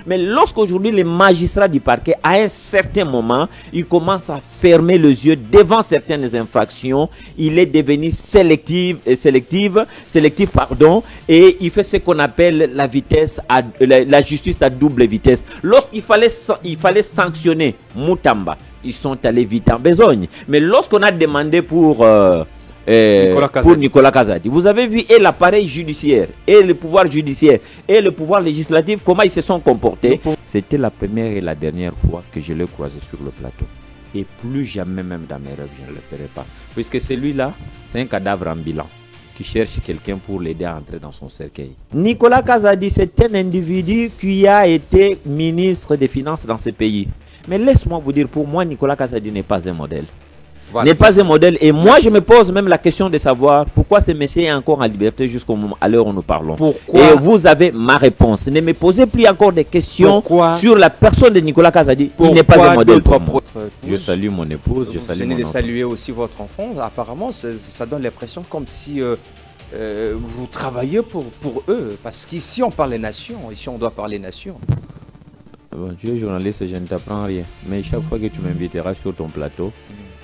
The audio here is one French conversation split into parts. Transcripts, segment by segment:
Mais lorsqu'aujourd'hui les magistrats du parquet, à un certain moment, ils commencent à fermer les yeux devant certaines infractions, il est devenu sélectif, et il fait ce qu'on appelle la vitesse, la justice à double vitesse. Lorsqu'il fallait sanctionner Moutamba, ils sont allés vite en besogne. Mais lorsqu'on a demandé pour Nicolas Kazadi, vous avez vu et l'appareil judiciaire, et le pouvoir judiciaire, et le pouvoir législatif, comment ils se sont comportés. C'était la première et la dernière fois que je l'ai croisé sur le plateau. Et plus jamais, même dans mes rêves, je ne le ferai pas. Puisque celui-là, c'est un cadavre ambulant qui cherche quelqu'un pour l'aider à entrer dans son cercueil. Nicolas Kazadi, c'est un individu qui a été ministre des Finances dans ce pays. Mais laisse-moi vous dire, pour moi, Nicolas Kazadi n'est pas un modèle. Voilà. N'est pas un modèle. Et moi, je me pose même la question de savoir pourquoi ce monsieur est encore en liberté jusqu'à l'heure où nous parlons. Pourquoi? Et vous avez ma réponse. Ne me posez plus encore des questions sur la personne de Nicolas Kazadi. Il n'est pas un modèle pour moi. Je salue mon épouse. Je salue mon enfant. Vous saluer aussi votre enfant. Apparemment, ça donne l'impression comme si vous travaillez pour eux. Parce qu'ici, on parle des nations. Ici, on doit parler nations. Bon, tu es journaliste, je ne t'apprends rien. Mais chaque fois que tu m'inviteras sur ton plateau,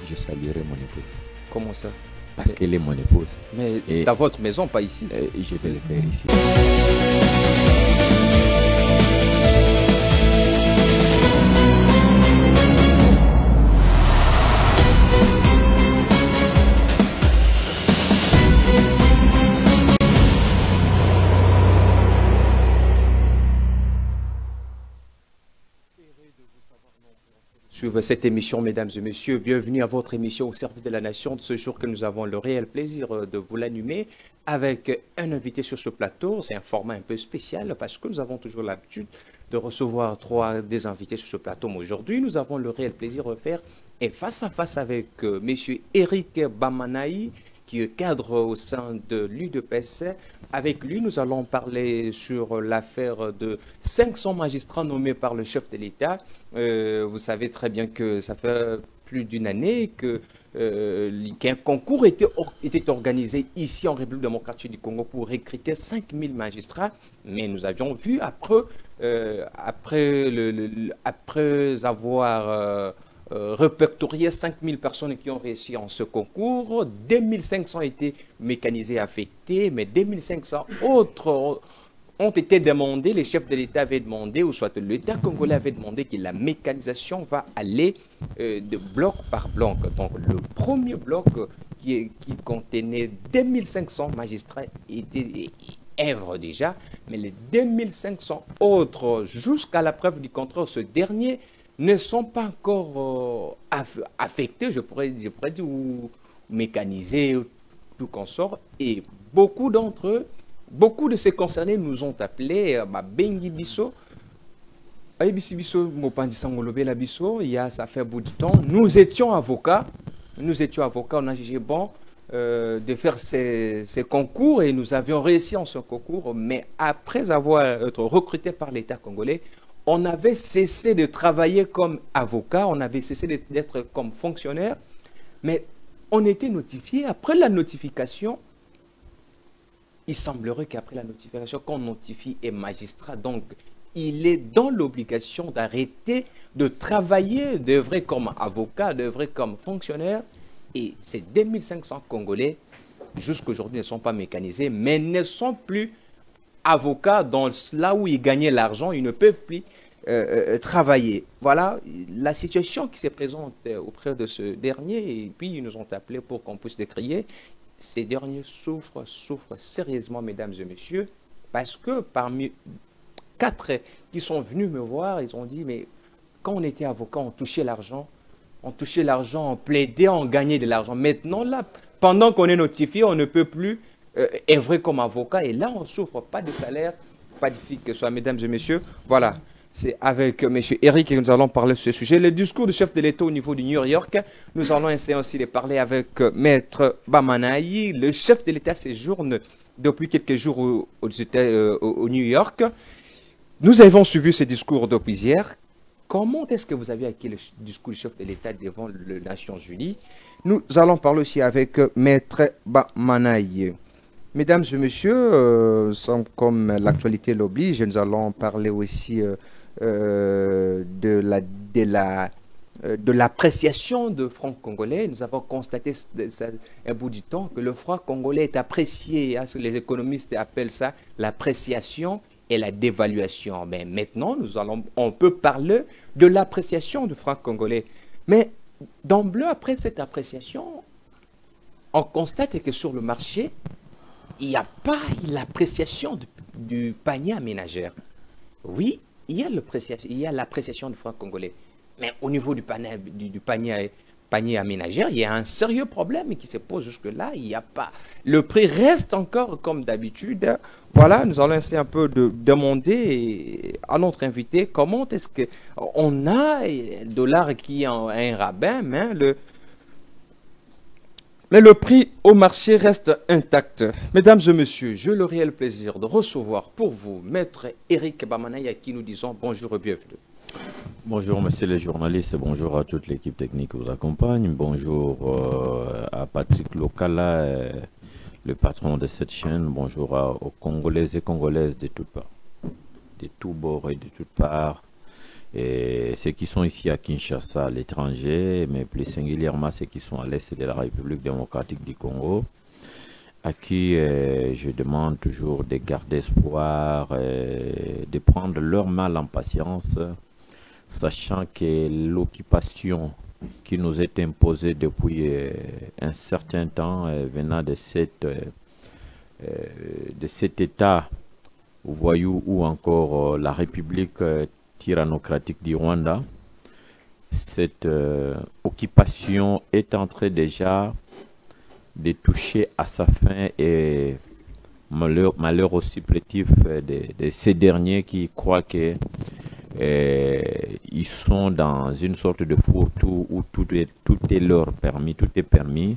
je saluerai mon épouse. Comment ça? Parce qu'elle est mon épouse. Mais dans votre maison, pas ici. Je vais le faire ici. Sur cette émission, mesdames et messieurs, bienvenue à votre émission au service de la nation de ce jour que nous avons le réel plaisir de vous l'animer avec un invité sur ce plateau. C'est un format un peu spécial parce que nous avons toujours l'habitude de recevoir des invités sur ce plateau. Mais aujourd'hui, nous avons le réel plaisir de faire un face-à-face avec monsieur Eric Bamanaï, qui est cadre au sein de l'UDPS. Avec lui, nous allons parler sur l'affaire de 500 magistrats nommés par le chef de l'État. Vous savez très bien que ça fait plus d'une année qu'un concours était organisé ici en République démocratique du Congo pour recruter 5000 magistrats. Mais nous avions vu après avoir répertorié 5000 personnes qui ont réussi en ce concours. 2500 étaient mécanisés affectés, mais 2500 autres ont été demandés. Les chefs de l'État avaient demandé, ou soit l'État congolais avait demandé que la mécanisation va aller de bloc par bloc. Donc le premier bloc qui contenait 2500 magistrats était œuvre déjà, mais les 2500 autres, jusqu'à la preuve du contraire, ce dernier ne sont pas encore affectés, je pourrais dire, ou mécanisés, tout consort. Et beaucoup d'entre eux, beaucoup de ces concernés nous ont appelés Bengi Bisso. Il y a, ça fait un bout de temps. Nous étions avocats, on a jugé bon de faire ces concours et nous avions réussi en ce concours, mais après avoir été recrutés par l'État congolais, on avait cessé de travailler comme avocat, on avait cessé d'être comme fonctionnaire, mais on était notifié. Après la notification, il semblerait qu'après la notification, qu'on notifie un magistrat, donc il est dans l'obligation d'arrêter de travailler, d'œuvrer comme avocat, d'œuvrer comme fonctionnaire. Et ces 2500 Congolais, jusqu'aujourd'hui, ne sont pas mécanisés, mais ne sont plus avocats dans là où ils gagnaient l'argent, ils ne peuvent plus travailler. Voilà la situation qui se présente auprès de ce dernier. Et puis, ils nous ont appelés pour qu'on puisse décrier. Ces derniers souffrent sérieusement, mesdames et messieurs, parce que parmi 4 qui sont venus me voir, ils ont dit, mais quand on était avocat, on touchait l'argent, on plaidait, on gagnait de l'argent. Maintenant, là, pendant qu'on est notifié, on ne peut plus œuvrer comme avocat. Et là, on ne souffre pas de salaire, pas de fille que ce soit, mesdames et messieurs. Voilà, c'est avec M. Eric que nous allons parler de ce sujet. Le discours du chef de l'État au niveau du New York, nous allons essayer aussi de parler avec Maître Bamanaï. Le chef de l'État séjourne depuis quelques jours au New York. Nous avons suivi ce discours depuis hier. Comment est-ce que vous avez acquis le discours du chef de l'État devant les Nations Unies? Nous allons parler aussi avec Maître Bamanaï. Mesdames et messieurs, comme l'actualité l'oblige, nous allons parler aussi de l'appréciation de franc congolais. Nous avons constaté un bout du temps que le franc congolais est apprécié, hein, ce que les économistes appellent ça l'appréciation et la dévaluation. Mais maintenant, on peut parler de l'appréciation du franc congolais. Mais d'emblée, après cette appréciation, on constate que sur le marché, il n'y a pas l'appréciation du panier aménagère. Oui, il y a l'appréciation du franc congolais. Mais au niveau du panier aménagère, il y a un sérieux problème qui se pose jusque-là. Il n'y a pas. Le prix reste encore comme d'habitude. Voilà, nous allons essayer un peu de demander à notre invité comment est-ce qu'on a le dollar qui a un rabais, mais le prix au marché reste intact. Mesdames et messieurs, j'ai le réel plaisir de recevoir pour vous Maître Eric Bamanaya, à qui nous disons bonjour et bienvenue. Bonjour monsieur les journalistes, bonjour à toute l'équipe technique qui vous accompagne, bonjour à Patrick Lokala, le patron de cette chaîne, bonjour aux Congolais et Congolaises de toutes parts, de tous bords et de toutes parts, et ceux qui sont ici à Kinshasa, à l'étranger, mais plus singulièrement ceux qui sont à l'est de la République démocratique du Congo, à qui je demande toujours de garder espoir, de prendre leur mal en patience, sachant que l'occupation qui nous est imposée depuis un certain temps venant de cet État voyou ou encore la République tyrannocratique du Rwanda, cette occupation est en train déjà de toucher à sa fin et malheur aussi plaintif de ces derniers qui croient que ils sont dans une sorte de fourre-tout où tout est leur permis, tout est permis.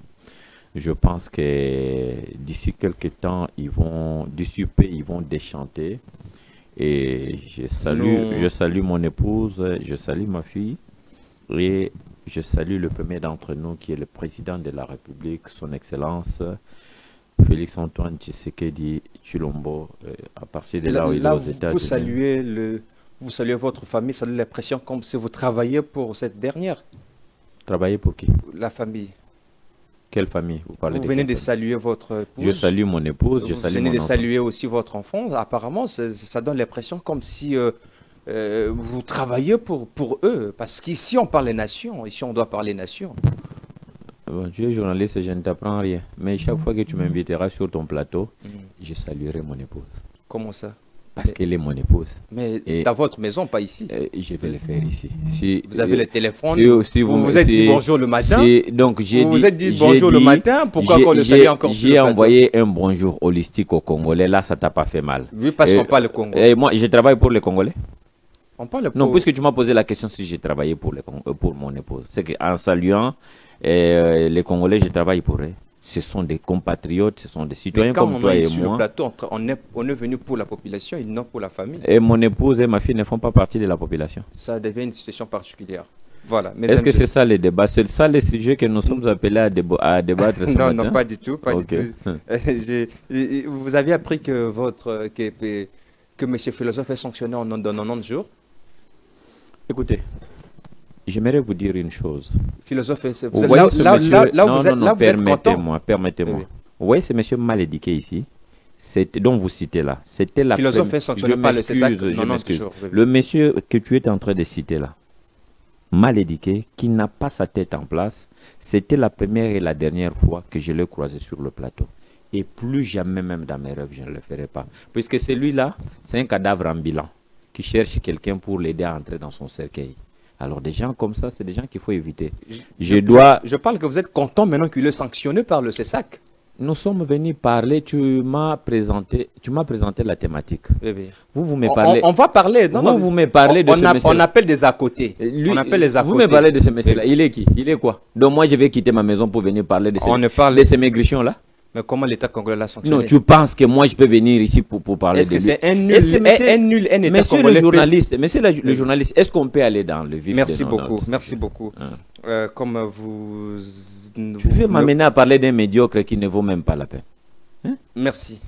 Je pense que d'ici quelques temps, d'ici peu, ils vont déchanter. Et je salue mon épouse, je salue ma fille et je salue le premier d'entre nous qui est le président de la République, son Excellence Félix Antoine Tshisekedi Tshilombo, à partir de là où il est aux États-Unis. Vous saluez votre famille, ça donne l'impression comme si vous travaillez pour cette dernière. Travailler pour qui? La famille. Quelle famille? Vous venez de saluer votre épouse. Je salue mon épouse, vous venez de saluer aussi votre enfant. Apparemment, ça donne l'impression comme si vous travaillez pour eux. Parce qu'ici, on parle des nations. Ici, on doit parler nations. Bon, tu es journaliste et je ne t'apprends rien. Mais chaque fois que tu m'inviteras sur ton plateau, je saluerai mon épouse. Comment ça? Parce qu'elle est mon épouse. Mais dans votre maison, pas ici. Je vais le faire ici. Vous avez le téléphone. Vous vous êtes dit bonjour le matin. Vous vous êtes dit bonjour le matin. Pourquoi qu'on le salue encore? J'ai envoyé un bonjour holistique aux Congolais. Là, ça t'a pas fait mal. Oui, parce qu'on parle le Congo. Et moi, je travaille pour les Congolais. On parle pour... Non, puisque tu m'as posé la question si j'ai travaillé pour mon épouse. C'est qu'en saluant les Congolais, je travaille pour eux. Ce sont des compatriotes, ce sont des citoyens comme toi et moi. Sur le plateau, on est venu pour la population et non pour la famille. Et mon épouse et ma fille ne font pas partie de la population. Ça devient une situation particulière. Voilà. Est-ce que c'est ça les débats? C'est ça les sujets que nous sommes appelés à débattre ce matin? Non, pas du tout. Pas du tout. Vous aviez appris que M. Philosophe est sanctionné en 90 jours? Écoutez. J'aimerais vous dire une chose. Philosophe, là où vous êtes content. Permettez-moi. Oui. Vous voyez ce monsieur mal éduqué ici, dont vous citez là. C'était la Philosophe est sanctionné par le CESAC. Le monsieur que tu es en train de citer là, mal éduqué, qui n'a pas sa tête en place, c'était la première et la dernière fois que je l'ai croisé sur le plateau. Et plus jamais, même dans mes rêves, je ne le ferai pas. Puisque celui-là, c'est un cadavre ambulant qui cherche quelqu'un pour l'aider à entrer dans son cercueil. Alors des gens comme ça, c'est des gens qu'il faut éviter. Je parle que vous êtes content maintenant qu'il est sanctionné par le CESAC. Nous sommes venus parler, tu m'as présenté la thématique. Oui, oui. Vous me parlez. On va parler. Vous me parlez de ce monsieur. On appelle des à côté. Vous me parlez de ce monsieur-là. Il est qui? Il est quoi? Donc moi je vais quitter ma maison pour venir parler de ces maigrichons-là. Mais comment l'État congolais l'a sanctionné? Non, tu penses que moi je peux venir ici pour parler de lui? Est-ce que c'est un nul, un État congolais? Monsieur le journaliste, est-ce qu'on peut aller dans le vif? Merci beaucoup, merci beaucoup. Comme vous... Tu veux m'amener à parler d'un médiocre qui ne vaut même pas la peine? Hein? Merci.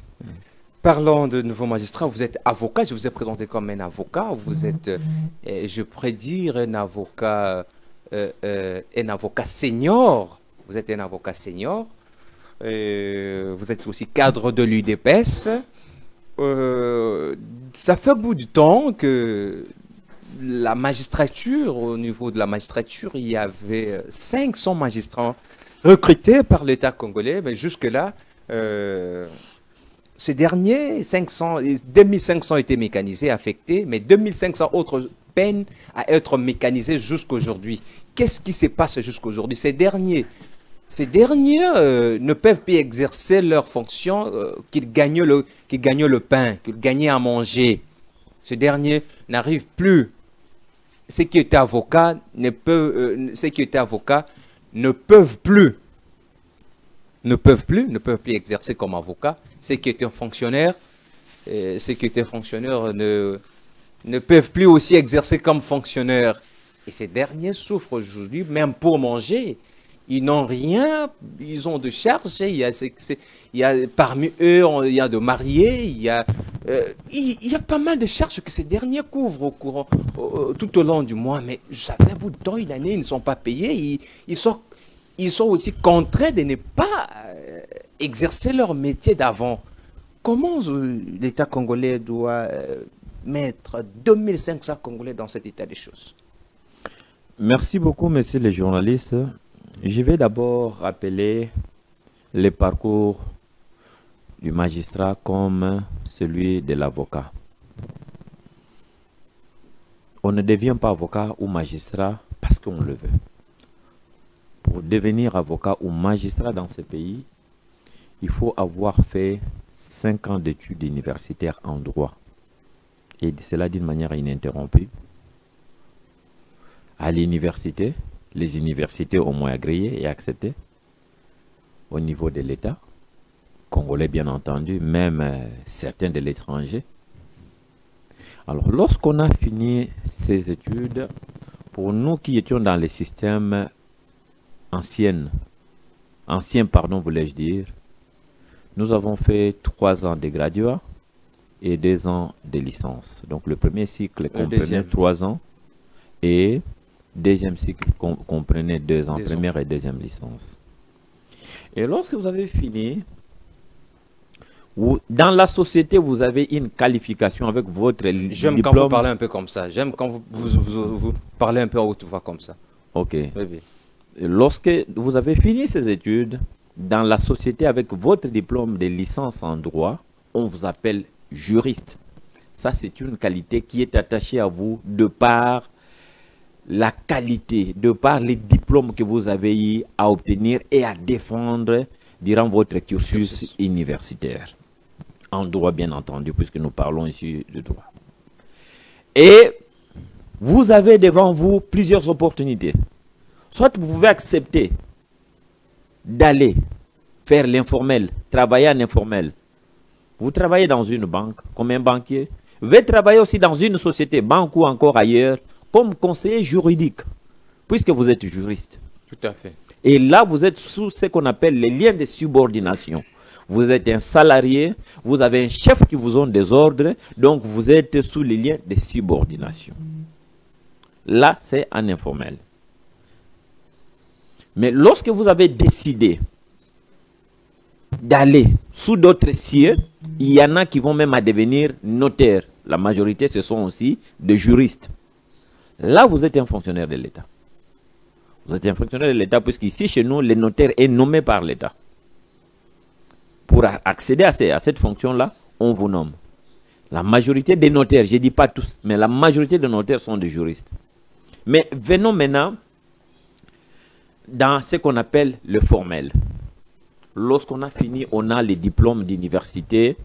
Parlons de nouveaux magistrats. Vous êtes avocat, je vous ai présenté comme un avocat. Vous êtes, je pourrais dire, un avocat senior. Vous êtes un avocat senior. Vous êtes aussi cadre de l'UDPS. Ça fait un bout de temps que la magistrature, au niveau de la magistrature, il y avait 500 magistrats recrutés par l'État congolais, mais jusque-là, ces derniers, 2500 étaient mécanisés, affectés, mais 2500 autres peinent à être mécanisés jusqu'aujourd'hui. Qu'est-ce qui se passe jusqu'aujourd'hui? Ces derniers ne peuvent plus exercer leurs fonctions, qu'ils gagnent le pain, qu'ils gagnent à manger. Ces derniers n'arrivent plus. Ceux qui étaient avocats ne peuvent plus exercer comme avocats. Ceux qui étaient fonctionnaires, ne peuvent plus aussi exercer comme fonctionnaires. Et ces derniers souffrent aujourd'hui, même pour manger. Ils n'ont rien, ils ont de charges. Parmi eux, il y a de mariés, il y a pas mal de charges que ces derniers couvrent tout au long du mois. Mais ça fait un bout de temps, une année, ils ne sont pas payés. Ils sont aussi contraints de ne pas exercer leur métier d'avant. Comment l'État congolais doit mettre 2500 Congolais dans cet état des choses? Merci beaucoup, messieurs les journalistes. Je vais d'abord rappeler le parcours du magistrat comme celui de l'avocat. On ne devient pas avocat ou magistrat parce qu'on le veut. Pour devenir avocat ou magistrat dans ce pays, il faut avoir fait 5 ans d'études universitaires en droit. Et cela d'une manière ininterrompue. À l'université, les universités au moins agréées et acceptées. Au niveau de l'État, congolais bien entendu, même certains de l'étranger. Alors, lorsqu'on a fini ces études, pour nous qui étions dans les systèmes anciens, voulais-je dire, nous avons fait 3 ans de graduat et 2 ans de licence. Donc, le premier cycle comprenait 3 ans et deuxième cycle comprenait 2 ans, première et deuxième licence. Et lorsque vous avez fini, dans la société, vous avez une qualification avec votre diplôme. J'aime quand vous parlez un peu comme ça. J'aime quand vous parlez un peu à haute voix comme ça. Ok. Oui. Lorsque vous avez fini ces études, dans la société avec votre diplôme de licence en droit, on vous appelle juriste. Ça, c'est une qualité qui est attachée à vous de par la qualité, de par les diplômes que vous avez eu à obtenir et à défendre durant votre cursus universitaire. En droit, bien entendu, puisque nous parlons ici de droit. Et vous avez devant vous plusieurs opportunités. Soit vous pouvez accepter d'aller faire l'informel, travailler en informel. Vous travaillez dans une banque comme un banquier. Vous pouvez travailler aussi dans une société, banque ou encore ailleurs, comme conseiller juridique, puisque vous êtes juriste. Tout à fait. Et là, vous êtes sous ce qu'on appelle les liens de subordination. Vous êtes un salarié, vous avez un chef qui vous donne des ordres, donc vous êtes sous les liens de subordination. Là, c'est en informel. Mais lorsque vous avez décidé d'aller sous d'autres cieux, il y en a qui vont même à devenir notaires. La majorité, ce sont aussi des juristes. Là, vous êtes un fonctionnaire de l'État. Vous êtes un fonctionnaire de l'État, puisqu'ici, chez nous, le notaire est nommé par l'État. Pour accéder à cette fonction-là, on vous nomme. La majorité des notaires, je ne dis pas tous, mais la majorité des notaires sont des juristes. Mais venons maintenant dans ce qu'on appelle le formel. Lorsqu'on a fini, on a les diplômes d'université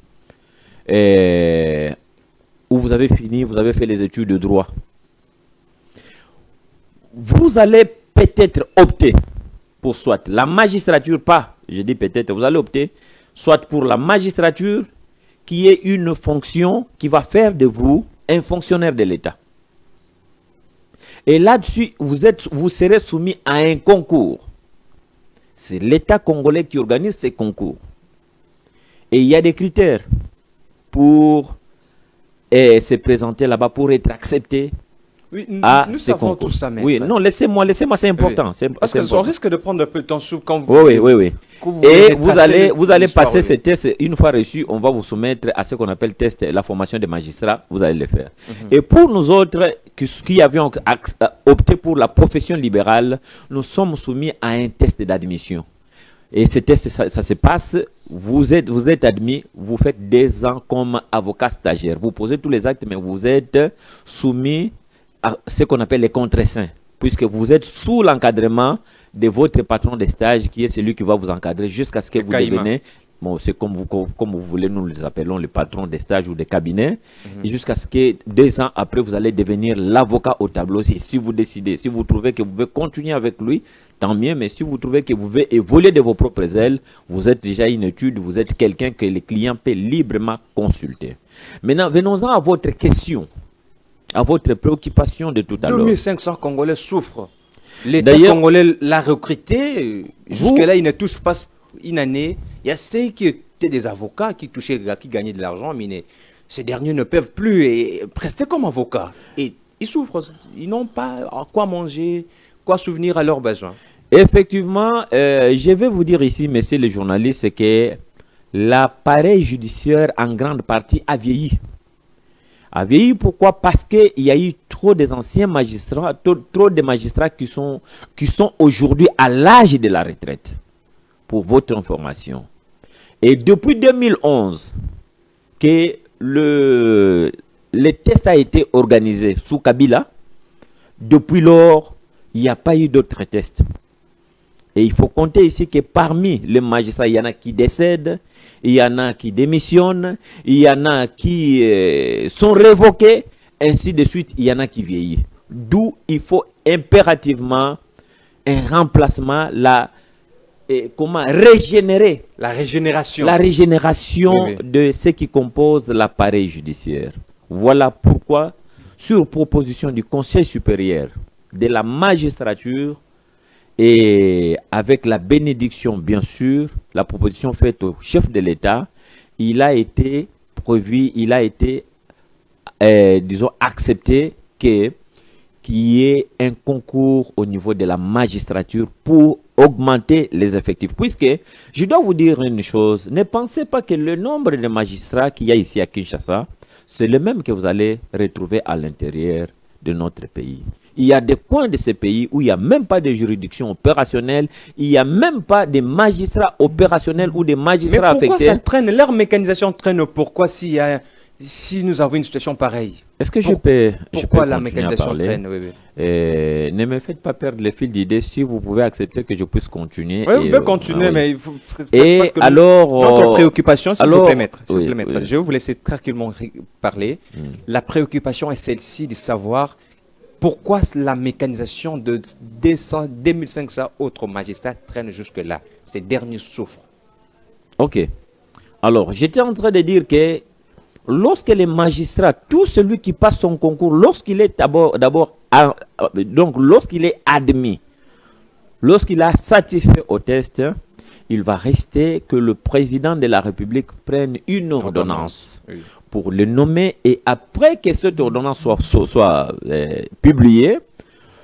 où vous avez fini, vous avez fait les études de droit. Vous allez peut-être opter pour soit la magistrature, je dis peut-être, vous allez opter soit pour la magistrature qui est une fonction qui va faire de vous un fonctionnaire de l'État. Et là-dessus, vous serez soumis à un concours. C'est l'État congolais qui organise ces concours. Et il y a des critères pour se présenter là-bas, pour être accepté Oui, à nous ces savons concours. tout ça, maître. Oui, non, laissez-moi, c'est important. Oui. Parce C'est qu'on important. risque de prendre un peu de temps sous quand vous Oui, oui, oui. quand vous Et voulez vous tracer allez, vous allez l'histoire, passer oui. ces tests. Une fois reçus, on va vous soumettre à ce qu'on appelle test, la formation des magistrats. Vous allez le faire. Et pour nous autres qui avions opté pour la profession libérale, nous sommes soumis à un test d'admission. Et ce test, ça se passe, vous êtes admis, vous faites 2 ans comme avocat stagiaire. Vous posez tous les actes, mais vous êtes soumis à ce qu'on appelle les contreseins, puisque vous êtes sous l'encadrement de votre patron de stage, qui est celui qui va vous encadrer jusqu'à ce que vous caïman. deveniez, bon, c'est comme vous voulez, nous les appelons les patrons de stage ou des cabinets, et jusqu'à ce que 2 ans après, vous allez devenir l'avocat au tableau. Si vous décidez, si vous trouvez que vous pouvez continuer avec lui, tant mieux, mais si vous trouvez que vous pouvez évoluer de vos propres ailes, vous êtes déjà une étude, vous êtes quelqu'un que les clients peuvent librement consulter. Maintenant, venons-en à votre question, à votre préoccupation de tout à l'heure. 2500 Congolais souffrent. L'État D'ailleurs, congolais l'a recruté. Jusque-là, il ne touche pas une année. Il y a ceux qui étaient des avocats qui touchaient, qui gagnaient de l'argent, mais ces derniers ne peuvent plus rester comme avocats. Et ils souffrent. Ils n'ont pas à quoi manger, quoi souvenir à leurs besoins. Effectivement, je vais vous dire ici, messieurs les journalistes, que l'appareil judiciaire en grande partie a vieilli. A vieilli pourquoi? Parce qu'il y a eu trop des anciens magistrats, trop de magistrats qui sont aujourd'hui à l'âge de la retraite. Pour votre information. Et depuis 2011, que le test a été organisé sous Kabila, depuis lors, il n'y a pas eu d'autres tests. Et il faut compter ici que parmi les magistrats, il y en a qui décèdent, il y en a qui démissionnent, il y en a qui sont révoqués, ainsi de suite, il y en a qui vieillissent. D'où il faut impérativement un remplacement, comment régénérer la régénération, oui. De ce qui compose l'appareil judiciaire. Voilà pourquoi, sur proposition du Conseil supérieur de la magistrature, et avec la bénédiction, bien sûr, la proposition faite au chef de l'État, il a été prévu, il a été, disons, accepté qu'il y ait un concours au niveau de la magistrature pour augmenter les effectifs. Puisque, je dois vous dire une chose, ne pensez pas que le nombre de magistrats qu'il y a ici à Kinshasa, c'est le même que vous allez retrouver à l'intérieur de notre pays. Il y a des coins de ce pays où il n'y a même pas de juridiction opérationnelle, il n'y a même pas de magistrats opérationnels ou de magistrats affectés. Mais pourquoi ça traîne? Leur mécanisation traîne pourquoi si nous avons une situation pareille? Est-ce que je peux pourquoi la mécanisation traîne? Oui. Ne me faites pas perdre le fil d'idée si vous pouvez accepter que je puisse continuer. Oui, vous pouvez continuer, mais il faut... Et parce que alors... notre préoccupation, s'il vous plaît, maître. Oui. Je vais vous laisser tranquillement parler. La préoccupation est celle-ci de savoir pourquoi la mécanisation de 2500 autres magistrats traîne jusque-là. Ces derniers souffrent. Ok. Alors, j'étais en train de dire que lorsque les magistrats, tout celui qui passe son concours, lorsqu'il est lorsqu'il est admis, lorsqu'il a satisfait au test, il va rester que le président de la République prenne une ordonnance pour le nommer, et après que cette ordonnance soit publiée,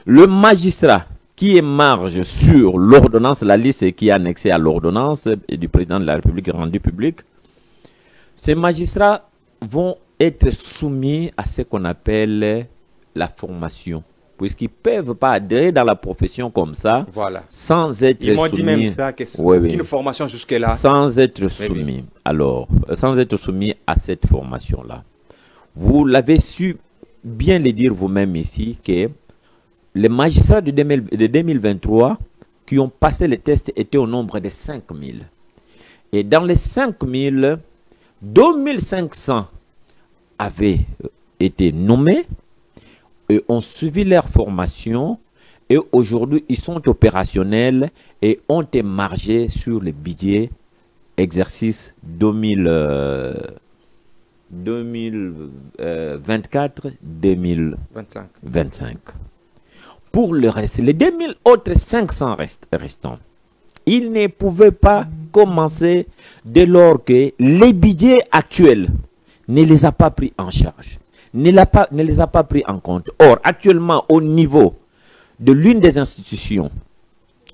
le magistrat qui émarge sur l'ordonnance, la liste qui est annexée à l'ordonnance du président de la République rendue publique, ces magistrats vont être soumis à ce qu'on appelle la formation, puisqu'ils ne peuvent pas adhérer dans la profession comme ça, sans être soumis. Ils m'ont dit même ça, qu'une formation jusque-là. Sans être soumis. Alors, sans être soumis à cette formation-là. Vous l'avez su bien le dire vous-même ici, que les magistrats de 2023 qui ont passé les tests étaient au nombre de 5000. Et dans les 5000, 2500 avaient été nommés et ont suivi leur formation, et aujourd'hui ils sont opérationnels et ont émargé sur le budget exercice 2024-2025. Pour le reste, les 2500 restants, il ne pouvait pas commencer dès lors que les budgets actuels ne les a pas pris en charge, ne les a pas pris en compte. Or, actuellement, au niveau de l'une des institutions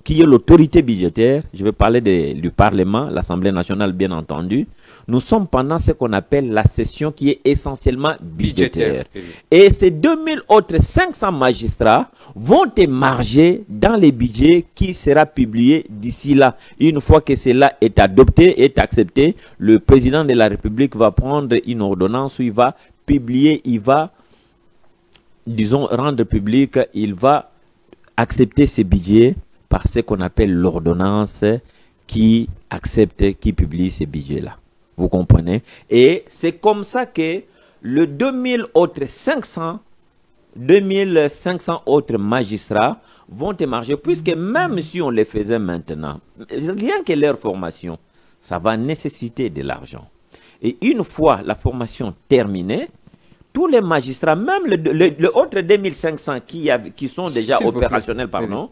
qui est l'autorité budgétaire, je vais parler du Parlement, l'Assemblée nationale bien entendu, nous sommes pendant ce qu'on appelle la session qui est essentiellement budgétaire. Et ces 2000 autres 500 magistrats vont émarger dans les budgets qui sera publié d'ici là. Une fois que cela est adopté, est accepté, le président de la République va prendre une ordonnance où il va publier, il va, disons, rendre public, il va accepter ces budgets par ce qu'on appelle l'ordonnance qui accepte, qui publie ces budgets-là. Vous comprenez? Et c'est comme ça que le 2500 autres magistrats vont émarger, puisque même si on les faisait maintenant, rien que leur formation, ça va nécessiter de l'argent. Et une fois la formation terminée, tous les magistrats, même le autre 2500 qui sont déjà opérationnels, pardon,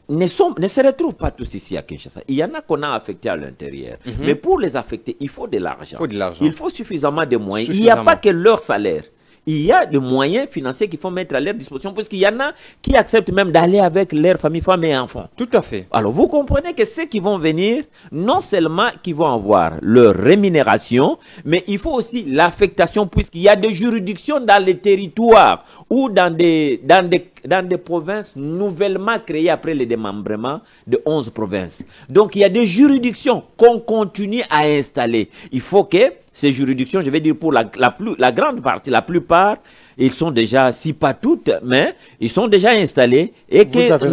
ne se retrouvent pas tous ici à Kinshasa. Il y en a qu'on a affectés à l'intérieur. Mais pour les affecter, il faut de l'argent. Il faut suffisamment de moyens. Il n'y a pas que leur salaire. Il y a des moyens financiers qu'il faut mettre à leur disposition, parce qu'il y en a qui acceptent même d'aller avec leur famille, femmes et enfants. Tout à fait. Alors, vous comprenez que ceux qui vont venir, non seulement qu'ils vont avoir leur rémunération, mais il faut aussi l'affectation, puisqu'il y a des juridictions dans les territoires ou dans des provinces nouvellement créées après le démembrement de 11 provinces. Donc, il y a des juridictions qu'on continue à installer. Il faut que ces juridictions, je vais dire pour la grande partie, la plupart, ils sont déjà, si pas toutes, mais ils sont déjà installés, et que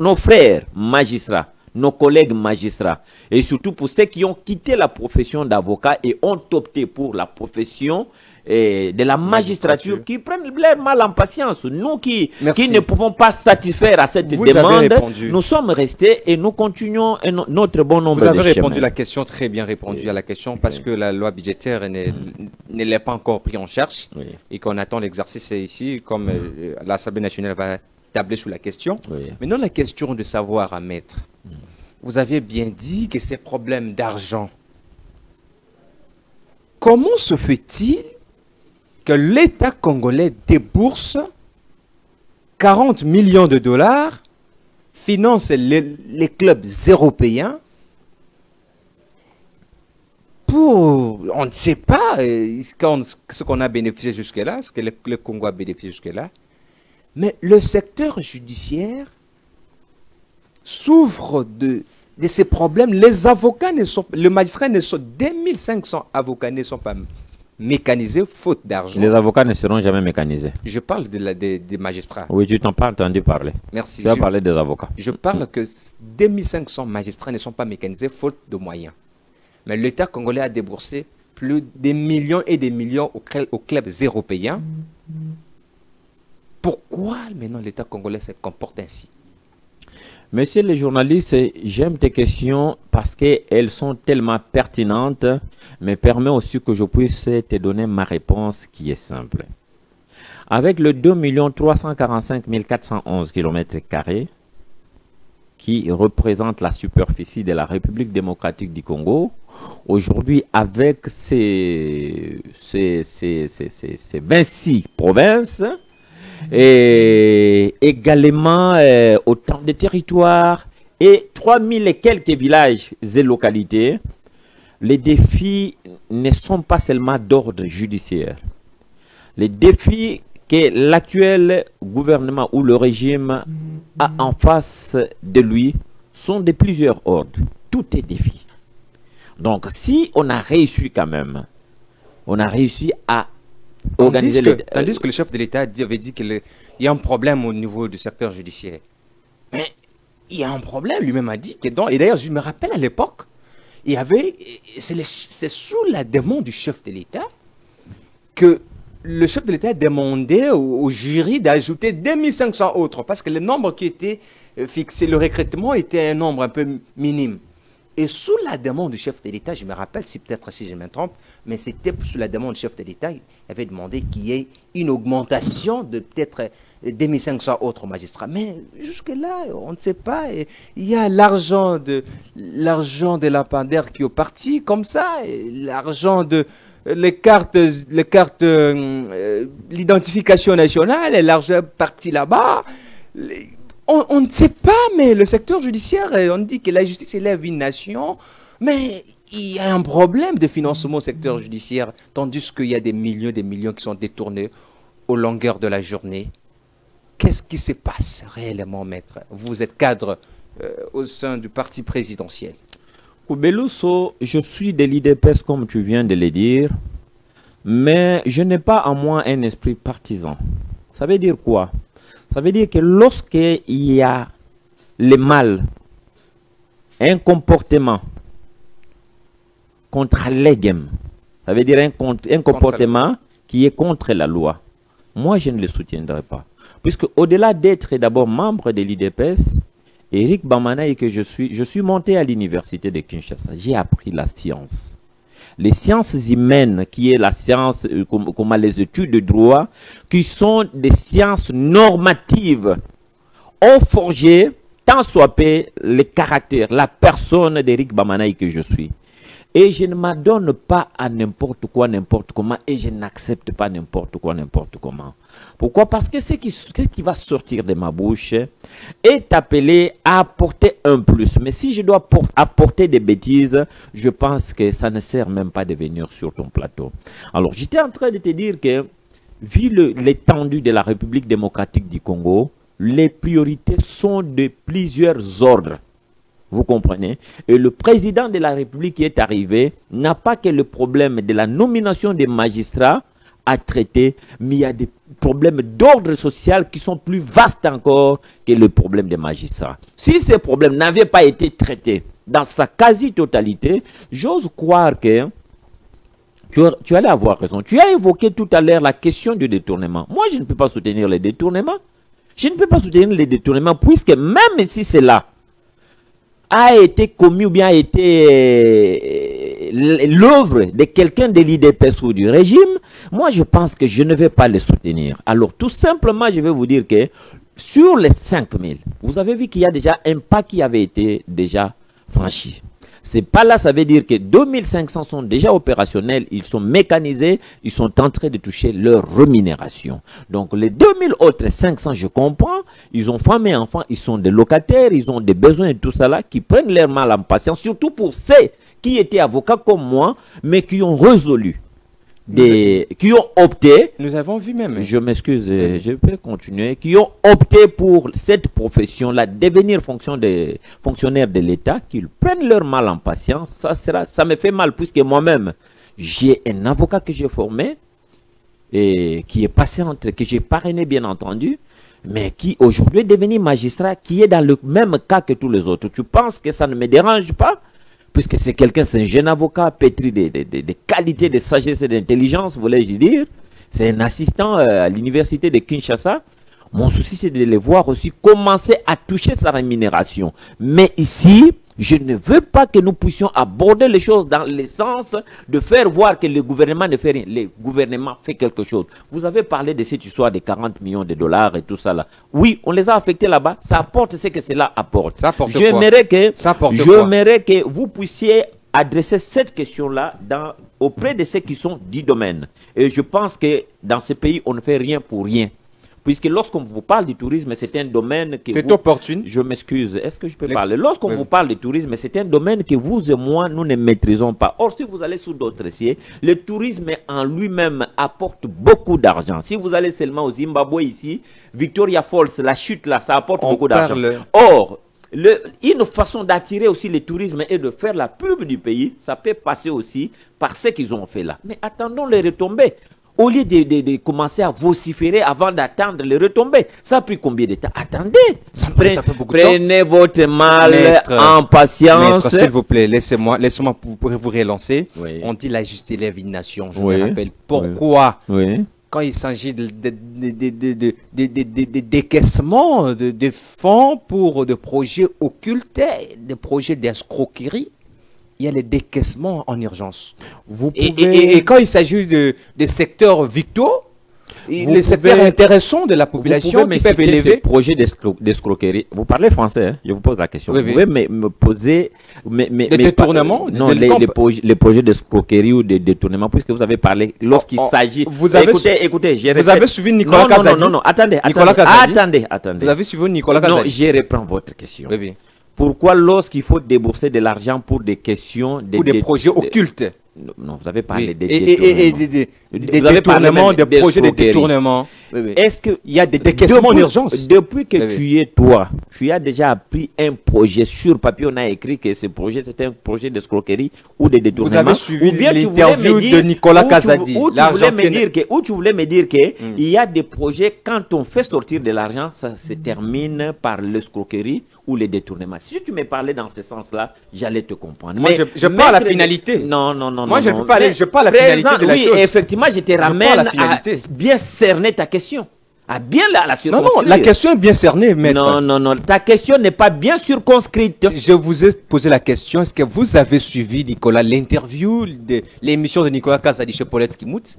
nos frères magistrats, nos collègues magistrats, et surtout pour ceux qui ont quitté la profession d'avocat et ont opté pour la profession de la magistrature, qui prennent leur mal en patience. Nous qui ne pouvons pas satisfaire à cette demande, nous sommes restés et nous continuons notre bon nombre de chemins. Vous avez répondu la question, très bien répondu à la question, parce que la loi budgétaire ne l'est pas encore prise en charge, et qu'on attend l'exercice ici, comme l'Assemblée nationale va tabler sur la question. Maintenant, la question de savoir à mettre. Vous avez bien dit que ces problèmes d'argent, comment se fait-il que l'État congolais débourse 40 millions de dollars, finance les clubs européens pour, on ne sait pas ce qu'on a bénéficié jusque-là, ce que le Congo a bénéficié jusque-là, mais le secteur judiciaire souffre de ces problèmes. Les avocats le magistrat 2500 avocats ne sont pas mécanisés faute d'argent. Les avocats ne seront jamais mécanisés. Je parle des magistrats. Oui, tu t'en pas entendu parler. Merci. Tu as parlé des avocats. Je parle que 2500 magistrats ne sont pas mécanisés faute de moyens. Mais l'État congolais a déboursé plus des millions et des millions aux clubs européens. Pourquoi maintenant l'État congolais se comporte ainsi? Monsieur les journalistes, j'aime tes questions parce qu'elles sont tellement pertinentes, mais permet aussi que je puisse te donner ma réponse qui est simple. Avec le 2 345 411 km², qui représente la superficie de la République démocratique du Congo, aujourd'hui avec ces 26 provinces, et également autant de territoires et 3000 et quelques villages et localités, les défis ne sont pas seulement d'ordre judiciaire. Les défis que l'actuel gouvernement ou le régime a en face de lui sont de plusieurs ordres. Tout est défi. Donc si on a réussi quand même, on a réussi à tandis que le chef de l'État avait dit qu'il y a un problème au niveau du secteur judiciaire. Mais il y a un problème, lui-même a dit. Et d'ailleurs, je me rappelle à l'époque, c'est sous la demande du chef de l'État que le chef de l'État demandait au jury d'ajouter 2500 autres, parce que le nombre qui était fixé, le recrutement était un nombre un peu minime. Et sous la demande du chef de l'État, je me rappelle, c'est peut-être si je me trompe, mais c'était sous la demande du chef de l'État, il avait demandé qu'il y ait une augmentation de peut-être 2500 autres magistrats. Mais jusque-là, on ne sait pas. Et il y a l'argent de l'Apander qui est parti comme ça, l'argent de l'identification nationale, et l'argent parti là-bas. On ne sait pas, mais le secteur judiciaire, on dit que la justice élève une nation, mais il y a un problème de financement au secteur judiciaire, tandis qu'il y a des millions qui sont détournés aux longueurs de la journée. Qu'est-ce qui se passe réellement, maître? Vous êtes cadre au sein du parti présidentiel. Koubelousso, je suis de l'IDPS comme tu viens de le dire, mais je n'ai pas en moi un esprit partisan. Ça veut dire quoi? Ça veut dire que lorsqu'il y a le mal, un comportement contre l'égem, ça veut dire un comportement qui est contre la loi, moi je ne le soutiendrai pas. Puisque au-delà d'être d'abord membre de l'IDPS, Eric Bamanaï que je suis monté à l'université de Kinshasa, j'ai appris la science. Les sciences humaines, qui est la science, comme les études de droit, qui sont des sciences normatives, ont forgé, tant soit peu, le caractère, la personne d'Eric Bamanaï que je suis. Et je ne m'adonne pas à n'importe quoi, n'importe comment, et je n'accepte pas n'importe quoi, n'importe comment. Pourquoi? Parce que ce qui va sortir de ma bouche est appelé à apporter un plus. Mais si je dois apporter des bêtises, je pense que ça ne sert même pas de venir sur ton plateau. Alors, j'étais en train de te dire que, vu l'étendue de la République démocratique du Congo, les priorités sont de plusieurs ordres. Vous comprenez? Et le président de la République qui est arrivé n'a pas que le problème de la nomination des magistrats à traiter, mais il y a des problèmes d'ordre social qui sont plus vastes encore que le problème des magistrats. Si ces problèmes n'avaient pas été traités dans sa quasi-totalité, j'ose croire que tu allais avoir raison. Tu as évoqué tout à l'heure la question du détournement. Moi, je ne peux pas soutenir les détournements. Je ne peux pas soutenir les détournements puisque même si c'est là, a été commis ou bien a été l'œuvre de quelqu'un de l'IDPS ou du régime, moi je pense que je ne vais pas les soutenir. Alors tout simplement, je vais vous dire que sur les 5000, vous avez vu qu'il y a déjà un pas qui avait été déjà franchi. C'est pas là, ça veut dire que 2500 sont déjà opérationnels, ils sont mécanisés, ils sont en train de toucher leur rémunération. Donc les 2000 autres 500, je comprends, ils ont femme et enfants, ils sont des locataires, ils ont des besoins et tout ça là, qui prennent leur mal en patience, surtout pour ceux qui étaient avocats comme moi, mais qui ont résolu. Qui ont opté, nous avons vu même, je m'excuse, je peux continuer, qui ont opté pour cette profession-là, devenir fonctionnaires de l'État, qu'ils prennent leur mal en patience, ça me fait mal, puisque moi-même, j'ai un avocat que j'ai formé, et qui est passé que j'ai parrainé bien entendu, mais qui aujourd'hui est devenu magistrat, qui est dans le même cas que tous les autres. Tu penses que ça ne me dérange pas? Puisque c'est quelqu'un, c'est un jeune avocat pétri de qualités, de sagesse et d'intelligence, voulais-je dire. C'est un assistant à l'université de Kinshasa. Mon souci, c'est de les voir aussi commencer à toucher sa rémunération. Mais ici, je ne veux pas que nous puissions aborder les choses dans le sens de faire voir que le gouvernement ne fait rien. Le gouvernement fait quelque chose. Vous avez parlé de cette histoire de 40 millions de dollars et tout ça là. Oui, on les a affectés là-bas. Ça apporte ce que cela apporte. Ça apporte quoi? J'aimerais que vous puissiez adresser cette question-là auprès de ceux qui sont du domaine. Et je pense que dans ce pays, on ne fait rien pour rien. Puisque lorsqu'on vous parle du tourisme, c'est un domaine que c'est opportun. Je m'excuse, est-ce que je peux parler? Lorsqu'on vous parle du tourisme, c'est un domaine que vous et moi, nous ne maîtrisons pas. Or, si vous allez sous d'autres cieux, le tourisme en lui-même apporte beaucoup d'argent. Si vous allez seulement au Zimbabwe ici, Victoria Falls, la chute là, ça apporte beaucoup d'argent. Or, une façon d'attirer aussi le tourisme et de faire la pub du pays, ça peut passer aussi par ce qu'ils ont fait là. Mais attendons les retombées. Au lieu de commencer à vociférer avant d'attendre les retombées. Ça a pris combien de temps? Attendez. Prenez votre mal en patience. S'il vous plaît, laissez-moi vous relancer. Oui. On dit la justice élève une nation. Je me rappelle pourquoi. Oui. Quand il s'agit de décaissement de fonds pour des projets occultés, des projets d'escroquerie, il y a les décaissements en urgence. Et quand il s'agit des secteurs vitaux, les secteurs intéressants de la population qui peuvent élever. Projet d'escroquerie. Vous parlez français, hein? Je vous pose la question. Oui, vous pouvez me poser des détournements, non, les projets d'escroquerie ou des détournements, puisque vous avez parlé lorsqu'il s'agit. Écoutez, vous avez suivi Nicolas Kazadi. Non, attendez. Vous avez suivi Nicolas Kazadi. Non, je reprends votre question. Oui. Pourquoi lorsqu'il faut débourser de l'argent pour des questions... Pour des projets occultes. Non, vous avez parlé des détournements, des projets de détournement. Est-ce qu'il y a des décaissements en urgence? Depuis que tu as déjà appris un projet sur papier, on a écrit que ce projet c'était un projet d'escroquerie ou de détournement. Vous avez suivi l'interview de Nicolas Kazadi. Où tu voulais me dire que il y a des projets, quand on fait sortir de l'argent, ça se termine par l'escroquerie ou les détournements. Si tu me parlais dans ce sens-là, j'allais te comprendre. Moi, je parle à la finalité. Non. Moi, je parle à la finalité de la chose. Oui, effectivement, je te ramène à bien cerner ta question. À bien la circonscrire. Non, la question est bien cernée, maître. Non, ta question n'est pas bien circonscrite. Je vous ai posé la question, est-ce que vous avez suivi, Nicolas, l'interview de l'émission de Nicolas Kazadi chez Paulette Skimout?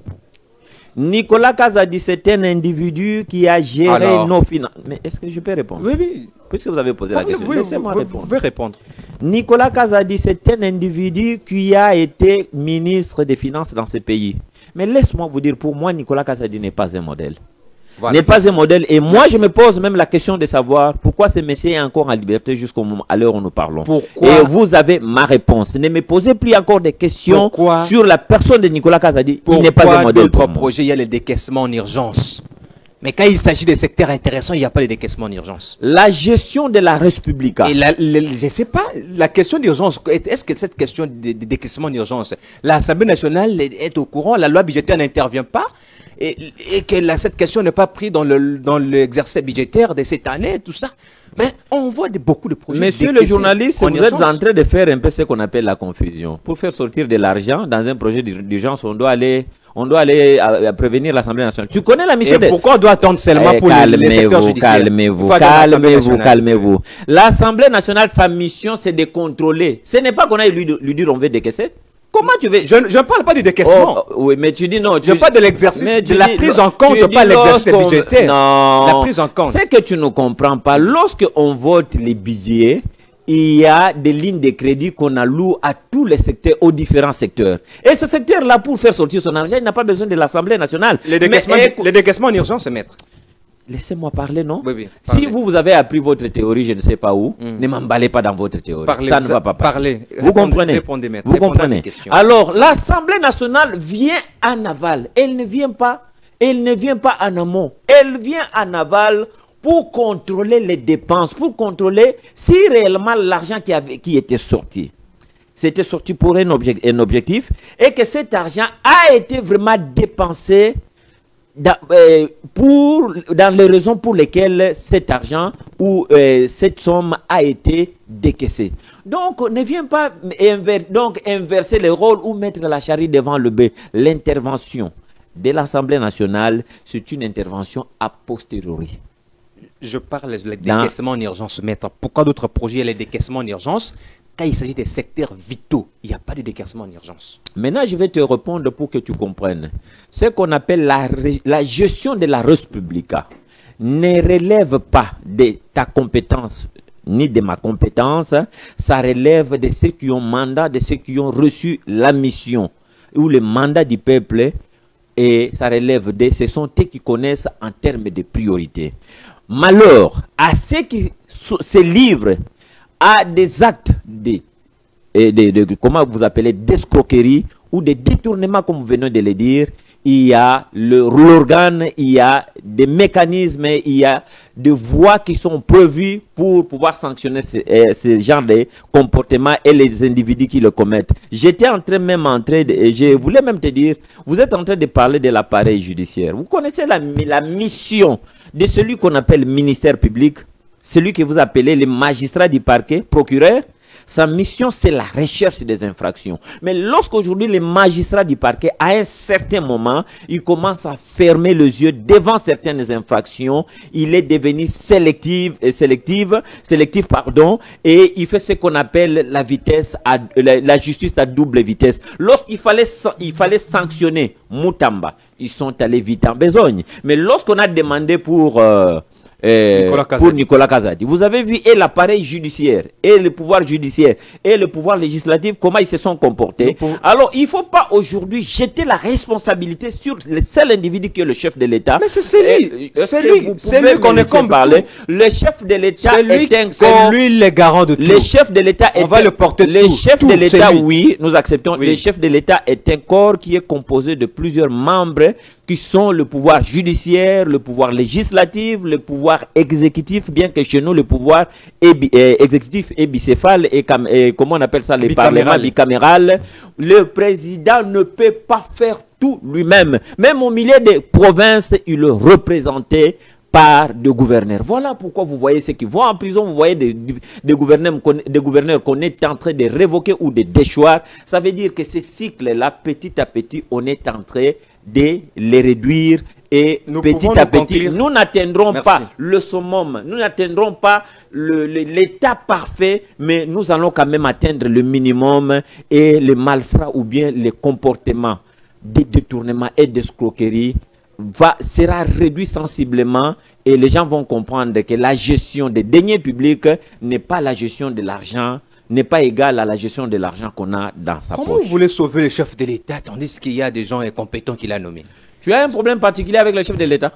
Nicolas Kazadi, c'est un individu qui a géré nos finances. Mais est-ce que je peux répondre? Oui. Puisque vous avez posé la question, laissez-moi répondre. Vous pouvez répondre. Nicolas Kazadi, c'est un individu qui a été ministre des Finances dans ce pays. Mais laisse-moi vous dire, pour moi, Nicolas Kazadi n'est pas un modèle. Voilà. N'est pas un modèle. Et moi, je me pose même la question de savoir pourquoi ce monsieur est encore en liberté jusqu'au moment à l'heure où nous parlons. Pourquoi? Et vous avez ma réponse. Ne me posez plus encore des questions sur la personne de Nicolas Kazadi. Il n'est pas un modèle. Pour projet, il y a les décaissements en urgence. Mais quand il s'agit des secteurs intéressants, il n'y a pas de décaissement en urgence. La gestion de la Respublica. Et je ne sais pas, la question d'urgence, est-ce que cette question de décaissement en urgence, l'Assemblée nationale est au courant, la loi budgétaire n'intervient pas, et que cette question n'est pas prise dans l'exercice budgétaire de cette année, tout ça. Mais on voit beaucoup de projets. Monsieur le journaliste, vous êtes en train de faire un peu ce qu'on appelle la confusion. Pour faire sortir de l'argent dans un projet d'urgence, on doit aller à prévenir l'Assemblée nationale. Tu connais la mission. Pourquoi on doit attendre seulement pour les secteurs judiciaires? Calmez-vous. L'Assemblée nationale, sa mission, c'est de contrôler. Ce n'est pas qu'on a lui dire on veut décaisser. Comment tu veux? Je ne parle pas du décaissement. Oui, mais tu dis non. Je parle de l'exercice, de la prise en compte, pas l'exercice budgétaire. Non. La prise en compte. C'est que tu ne comprends pas. Lorsqu'on vote les budgets, il y a des lignes de crédit qu'on alloue à tous les secteurs, aux différents secteurs. Et ce secteur-là, pour faire sortir son argent, il n'a pas besoin de l'Assemblée nationale. Les décaissements en urgence, maître. Laissez-moi parler, non? Oui. Si vous avez appris votre théorie, je ne sais pas où, ne m'emballez pas dans votre théorie. Ça ne va pas passer. Parlez. Vous comprenez? Répondez, maître. Vous comprenez? Alors, l'Assemblée nationale vient en aval. Elle ne vient pas en amont. Elle vient en aval pour contrôler les dépenses, pour contrôler si réellement l'argent qui était sorti, c'était sorti pour un objectif, et que cet argent a été vraiment dépensé dans les raisons pour lesquelles cet argent ou cette somme a été décaissée. Donc, ne viens pas inverser les rôles ou mettre la charrue devant le bœuf. L'intervention de l'Assemblée nationale, c'est une intervention a posteriori. Je parle des décaissements en urgence, maître. Pourquoi d'autres projets, il y a les décaissements en urgence? Quand il s'agit des secteurs vitaux, il n'y a pas de décaissement en urgence. Maintenant, je vais te répondre pour que tu comprennes. Ce qu'on appelle la gestion de la Respublica ne relève pas de ta compétence ni de ma compétence. Ça relève de ceux qui ont mandat, de ceux qui ont reçu la mission ou le mandat du peuple. Et ça relève ce sont eux qui connaissent en termes de priorité. Malheur à ceux qui se livrent à des actes comment vous appelez, d'escroquerie ou de détournement, comme vous venez de le dire. Il y a l'organe, il y a des mécanismes, il y a des voies qui sont prévues pour pouvoir sanctionner ce genre de comportement et les individus qui le commettent. J'étais je voulais même te dire, vous êtes en train de parler de l'appareil judiciaire. Vous connaissez la mission de celui qu'on appelle ministère public, celui que vous appelez les magistrats du parquet, procureur. Sa mission, c'est la recherche des infractions. Mais lorsqu'aujourd'hui, les magistrats du parquet, à un certain moment, ils commencent à fermer les yeux devant certaines infractions, il est devenu sélectif, et il fait ce qu'on appelle la vitesse, la justice à double vitesse. Lorsqu'il fallait sanctionner Moutamba, ils sont allés vite en besogne. Mais lorsqu'on a demandé pour Nicolas Kazadi, vous avez vu et l'appareil judiciaire, et le pouvoir judiciaire, et le pouvoir législatif, comment ils se sont comportés. Alors, il ne faut pas aujourd'hui jeter la responsabilité sur le seul individu qui est le chef de l'État. Mais c'est lui, c'est lui qu'on est comme parler. Le chef de l'État est un corps. C'est lui le garant de tout. Le chef de l'État est. On va le porter le chef de l'État, oui, nous acceptons. Oui. Le chef de l'État est un corps qui est composé de plusieurs membres qui sont le pouvoir judiciaire, le pouvoir législatif, le pouvoir exécutif, bien que chez nous le pouvoir exécutif est bicéphale et comment on appelle ça, les parlements bicaméral. Le président ne peut pas faire tout lui-même. Même au milieu des provinces, il est représenté par des gouverneurs. Voilà pourquoi vous voyez ceux qui vont en prison, vous voyez des gouverneurs qu'on est en train de révoquer ou de déchoir. Ça veut dire que ces cycles-là, petit à petit, on est en train de les réduire et petit à petit, nous n'atteindrons pas le summum, nous n'atteindrons pas l'état parfait, mais nous allons quand même atteindre le minimum et les malfrats ou bien les comportements de détournement et d'escroquerie sera réduit sensiblement et les gens vont comprendre que la gestion des deniers publics n'est pas la gestion de l'argent, n'est pas égale à la gestion de l'argent qu'on a dans sa poche. Comment vous voulez sauver le chef de l'État tandis qu'il y a des gens incompétents qu'il a nommés? Tu as un problème particulier avec le chef de l'État?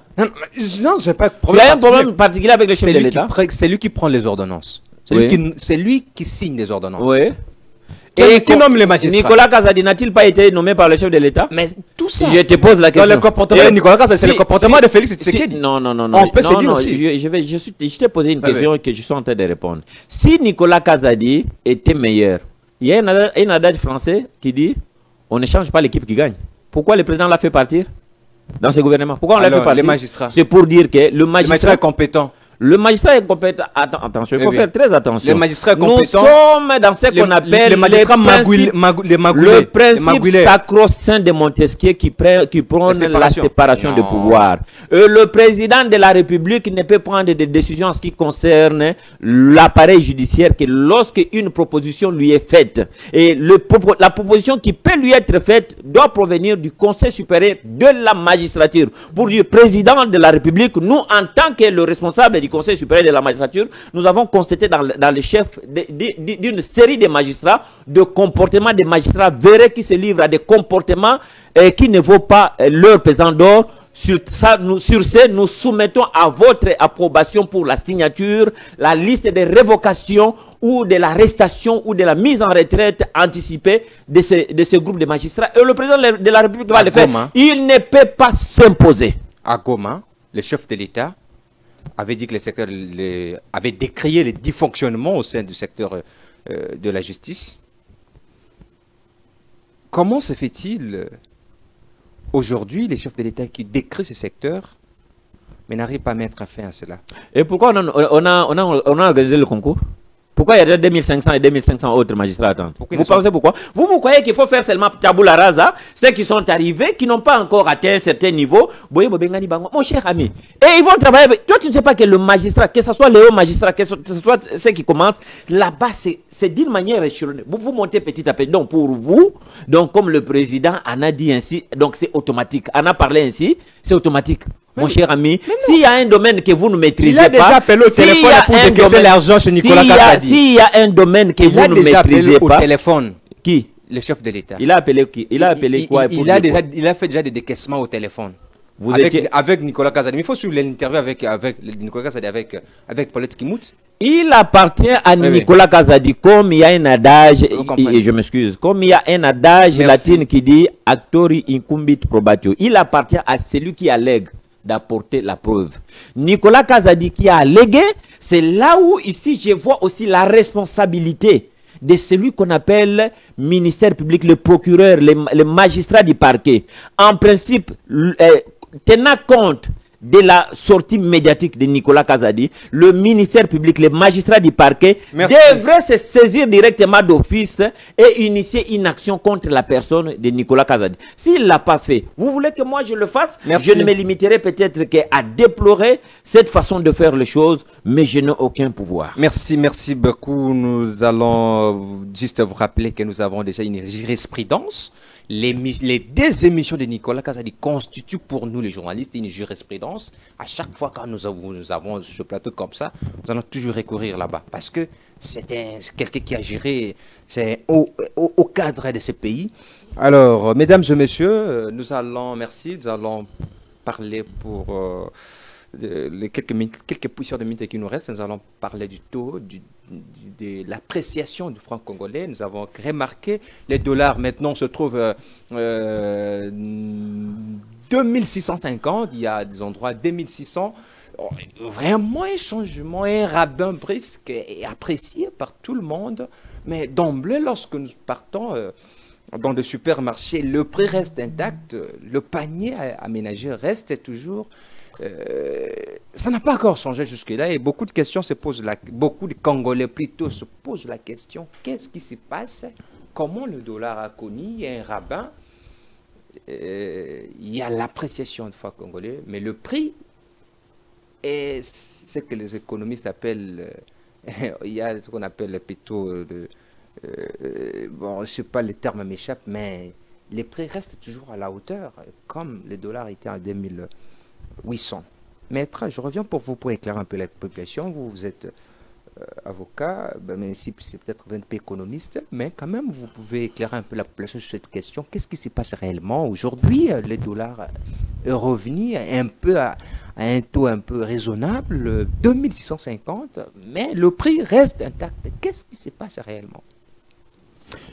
Non, c'est pas problème. Tu as un problème particulier avec le chef de l'État? C'est lui qui prend les ordonnances. C'est lui qui signe les ordonnances. Oui. Et qui nomme les magistrats? Nicolas Kazadi n'a-il pas été nommé par le chef de l'État? Mais tout ça. Je te pose la question. Dans le comportement de Nicolas Kazadi, c'est le comportement de Félix Tshisekedi. Non. On peut se dire aussi. Je t'ai posé une question que je suis en train de répondre. Si Nicolas Kazadi était meilleur, il y a un adage français qui dit on ne change pas l'équipe qui gagne. Pourquoi le président l'a fait partir dans ce gouvernement? Pourquoi on l'a fait partir? Les magistrats. C'est pour dire que le magistrat est compétent. Le magistrat est compétent. Attention, il faut faire très attention. Les magistrats compétents. Nous sommes dans ce qu'on appelle le principe sacro-saint de Montesquieu qui prône la séparation de pouvoir. Le président de la République ne peut prendre des décisions en ce qui concerne l'appareil judiciaire que lorsque une proposition lui est faite. Et la proposition qui peut lui être faite doit provenir du Conseil supérieur de la magistrature. Pour le président de la République, nous, en tant que le responsable du Conseil supérieur de la magistrature, nous avons constaté dans le chef d'une série de magistrats, de comportements des magistrats vrais qui se livrent à des comportements qui ne vaut pas leur pesant d'or. Sur ce, nous soumettons à votre approbation pour la signature la liste des révocations ou de l'arrestation ou de la mise en retraite anticipée de ce groupe de magistrats. Et le président de la République va le faire. Il ne peut pas s'imposer. À Goma, le chef de l'État avait dit que le secteur avait décrié les dysfonctionnements au sein du secteur de la justice. Comment se fait-il aujourd'hui, les chefs de l'État qui décrivent ce secteur, mais n'arrivent pas à mettre fin à cela? Et pourquoi on a organisé le concours? Pourquoi il y a 2500 et 2500 autres magistrats attendent? Vous pensez pourquoi? Vous croyez qu'il faut faire seulement tabula rasa, ceux qui sont arrivés, qui n'ont pas encore atteint un certain niveau? Mon cher ami, et ils vont travailler avec... Toi, tu ne sais pas que le magistrat, que ce soit les hauts magistrats, que ce soit ceux qui commencent, là-bas, c'est d'une manière échelonnée. Vous montez petit à petit. Donc, pour vous, donc comme le président en a dit ainsi, donc c'est automatique. En a parlé ainsi, c'est automatique. Mon cher ami, s'il y a un domaine que vous ne maîtrisez pas, il a déjà appelé au téléphone pour décaisser l'argent chez Nicolas Kazadi. S'il y a un domaine que vous ne maîtrisez pas, au téléphone. Qui? Le chef de l'État. Il a appelé qui? Il a appelé quoi? Il a fait déjà des décaissements au téléphone. Avec Nicolas Kazadi. Il faut suivre l'interview avec Nicolas Kazadi avec Paulette Kimout. Il appartient à Nicolas Kazadi, comme il y a un adage, et je m'excuse, comme il y a un adage latin qui dit actori incumbit probatio. Il appartient à celui qui allègue d'apporter la preuve. Nicolas Kazadi qui a allégué, c'est là où ici je vois aussi la responsabilité de celui qu'on appelle ministère public, le procureur, le magistrat du parquet. En principe, tenant compte de la sortie médiatique de Nicolas Kazadi, le ministère public, les magistrats du parquet devraient se saisir directement d'office et initier une action contre la personne de Nicolas Kazadi. S'il ne l'a pas fait, vous voulez que moi je le fasse? Je ne me limiterai peut-être qu'à déplorer cette façon de faire les choses, mais je n'ai aucun pouvoir. Merci beaucoup. Nous allons juste vous rappeler que nous avons déjà une jurisprudence. Les deux émissions de Nicolas Kazadi constituent pour nous les journalistes une jurisprudence. À chaque fois quand nous avons ce plateau comme ça, nous allons toujours recourir là-bas. Parce que c'est quelqu'un qui a géré au cadre de ce pays. Alors, mesdames et messieurs, nous allons parler pour les quelques poussières de minutes qui nous restent. Nous allons parler du taux, de l'appréciation du franc congolais. Nous avons remarqué les dollars maintenant se trouvent 2650, il y a des endroits 2600. Vraiment un changement, un rabais brisque et apprécié par tout le monde. Mais d'emblée, lorsque nous partons dans des supermarchés, le prix reste intact, le panier aménagé reste toujours. Ça n'a pas encore changé jusque-là et beaucoup de questions se posent, beaucoup de Congolais plutôt se posent la question, qu'est-ce qui se passe? Comment le dollar a connu un rabbin? Il y a l'appréciation du franc congolais, mais le prix est ce que les économistes appellent, il y a ce qu'on appelle plutôt, bon, je ne sais pas, les termes m'échappent, mais les prix restent toujours à la hauteur, comme le dollar était en 2800. Maître, je reviens pour éclairer un peu la population. Vous êtes avocat, même si c'est peut-être un peu économiste, mais quand même, vous pouvez éclairer un peu la population sur cette question. Qu'est-ce qui se passe réellement? Aujourd'hui, le dollar est revenu un peu à un taux un peu raisonnable, 2650, mais le prix reste intact. Qu'est-ce qui se passe réellement?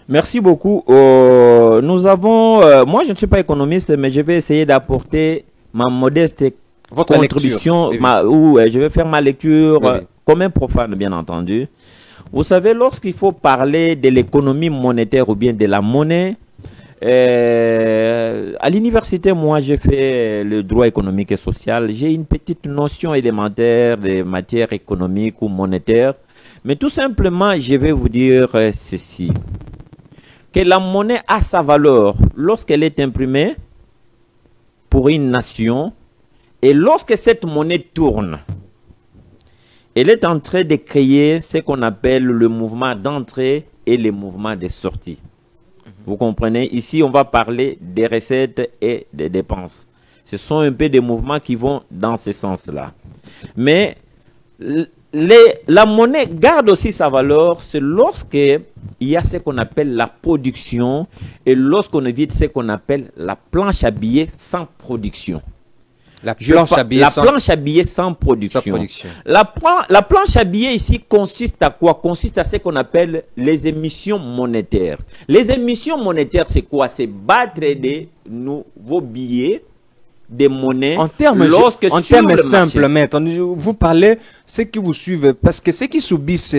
Merci beaucoup. Nous avons, moi je ne suis pas économiste, mais je vais essayer d'apporter ma modeste contribution, je vais faire ma lecture comme un profane, bien entendu. Vous savez, lorsqu'il faut parler de l'économie monétaire ou bien de la monnaie, à l'université, moi, j'ai fait le droit économique et social. J'ai une petite notion élémentaire des matières économiques ou monétaires. Mais tout simplement, je vais vous dire ceci. Que la monnaie a sa valeur lorsqu'elle est imprimée pour une nation. Et lorsque cette monnaie tourne, elle est en train de créer ce qu'on appelle le mouvement d'entrée et le mouvement de sortie. Vous comprenez? Ici, on va parler des recettes et des dépenses. Ce sont un peu des mouvements qui vont dans ce sens-là. Mais la monnaie garde aussi sa valeur, c'est lorsque il y a ce qu'on appelle la production et lorsqu'on évite ce qu'on appelle la planche à billets sans production. La planche à billets sans production. La planche à billets ici consiste à quoi? Consiste à ce qu'on appelle les émissions monétaires. Les émissions monétaires, c'est quoi? C'est battre des nouveaux billets, des monnaies. En termes simples, maître, vous parlez ceux qui vous suivent, parce que ceux qui subissent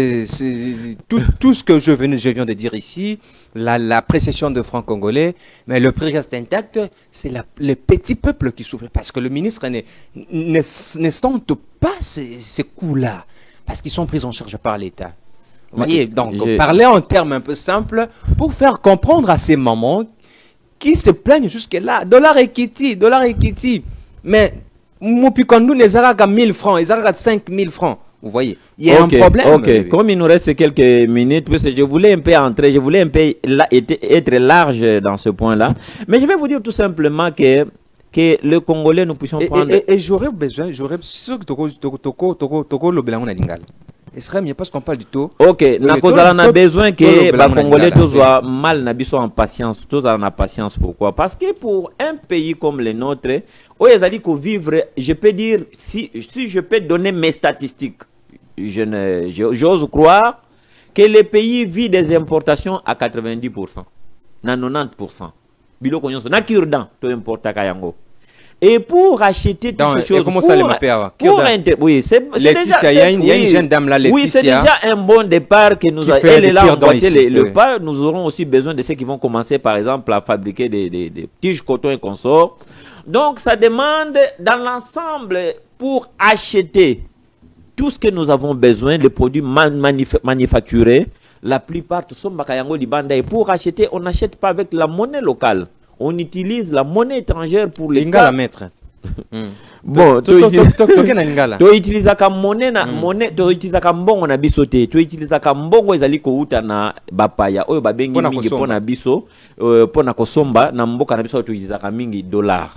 tout ce que je viens de dire ici, l'appréciation de francs congolais, mais le prix reste intact, c'est les petits peuples qui souffrent, parce que le ministre ne sente pas ces coûts-là, parce qu'ils sont pris en charge par l'État. Vous voyez, donc parler en termes un peu simples pour faire comprendre à ces mamans qui se plaignent jusque-là. Dollar equity. Mais, quand nous, les Arabes à 1000 francs, les Arabes à 5000 francs. Vous voyez, il y a un problème. Ok, comme il nous reste quelques minutes, parce que je voulais un peu entrer, je voulais un peu être large dans ce point-là. Mais je vais vous dire tout simplement que le Congolais, nous puissions prendre... Et j'aurais besoin, sûr que Toko le blanc na lingala. Il serait mieux parce qu'on parle du taux. Ok, on a besoin que les Congolais tous soient mal n'habissent en patience, tous en patience. Pourquoi? Parce que pour un pays comme le nôtre, vivre, je peux dire, si je peux donner mes statistiques, j'ose croire que le pays vit des importations à 90%, à 90%. Bilo konyoso na Kurdan, to importa kayango. Et pour acheter toutes ces choses, oui, c'est Laetitia, il y a une jeune dame là, Laetitia. Oui, c'est déjà un bon départ que nous avons. Elle est là emboîté le pas. Nous aurons aussi besoin de ceux qui vont commencer, par exemple, à fabriquer des tiges coton et consorts. Donc ça demande dans l'ensemble pour acheter tout ce que nous avons besoin, les produits manufacturés, la plupart sont bakayango libanda, et pour acheter, on n'achète pas avec la monnaie locale. On utilise la monnaie étrangère pour les cas. Maître. Bon, tu utilises comme monnaie na Mm. monnaie, tu utilises comme mbongo na biso te, tu utilises comme mbongo ezali ko uta na bapaya oyo babengi mingi pona biso, pona kosomba na mboka na biso tu utilises comme mingi dollar.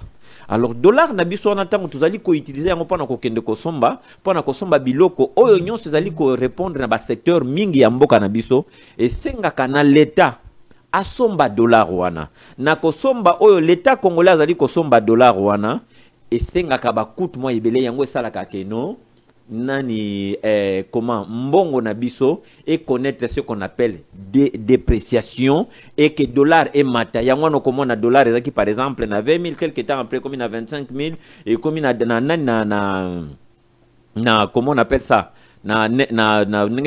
Alors dollar na biso na tango tuzali ko utiliser yango pona kokende kosomba, pona kosomba biloko oyo nyonso ezali ko répondre na ba secteur mingi ya mboka na biso, et sengaka na l'État asomba dollar wana. Na kosomba oyo l'État congolais azali kosomba dollar wana, et sengaka ba coûte moi ebele yango esalaka keno nani comment mbongo na biso et connaître ce qu'on appelle dépréciation, et que dollar est mata yango no comment na dollar ezaki par exemple na 20 000 quelque temps après comme na 25 000 et comme na comment on appelle ça na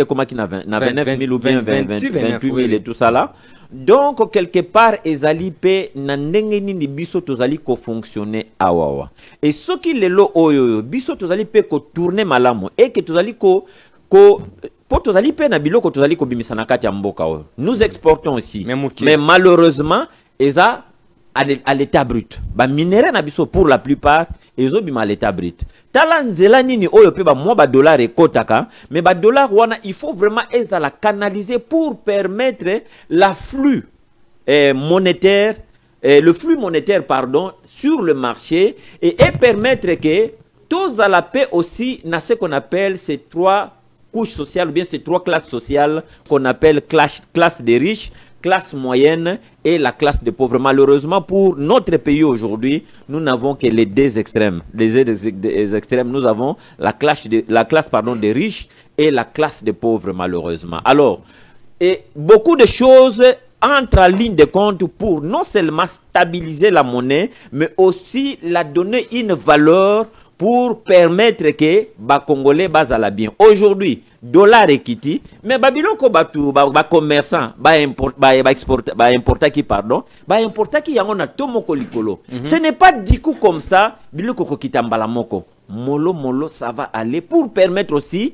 comment qui na 29 000 ou bien 28 000 et tout ça là. Donc quelque part ezali pe na ndenge nini biso tozali ko fonctionner awawa, et ce qui lelo oyo biso tozali pe ko tourner malamu, et que tozali ko po tozali pe na biloko tozali ko bimisa na kati ya mboka oyo, nous exportons aussi, mais malheureusement eza à l'état brut. Ba minéraux na biso pour la plupart ezo bima à l'état brut. Tala nzela nini oyo pe ba mo ba dollar ekotaka, mais ba dollar wana il faut vraiment la canaliser pour permettre l'afflux monétaire, le flux monétaire pardon sur le marché, et permettre que tous à la paix aussi na ce qu'on appelle ces trois couches sociales, ou bien ces trois classes sociales qu'on appelle classe des riches, classe moyenne et la classe des pauvres. Malheureusement, pour notre pays aujourd'hui, nous n'avons que les deux extrêmes. Les extrêmes, nous avons la classe des riches et la classe des pauvres, malheureusement. Alors, et beaucoup de choses entrent en ligne de compte pour non seulement stabiliser la monnaie, mais aussi la donner une valeur pour permettre que les Congolais basent bien. Aujourd'hui, dollar ekiti, mais babiloko batu ba commerçant ba importa qui pardon, ba importa qui yango na tomoko likolo. Ce n'est pas du coup comme ça biloko ko kitambala moko. Molo ça va aller pour permettre aussi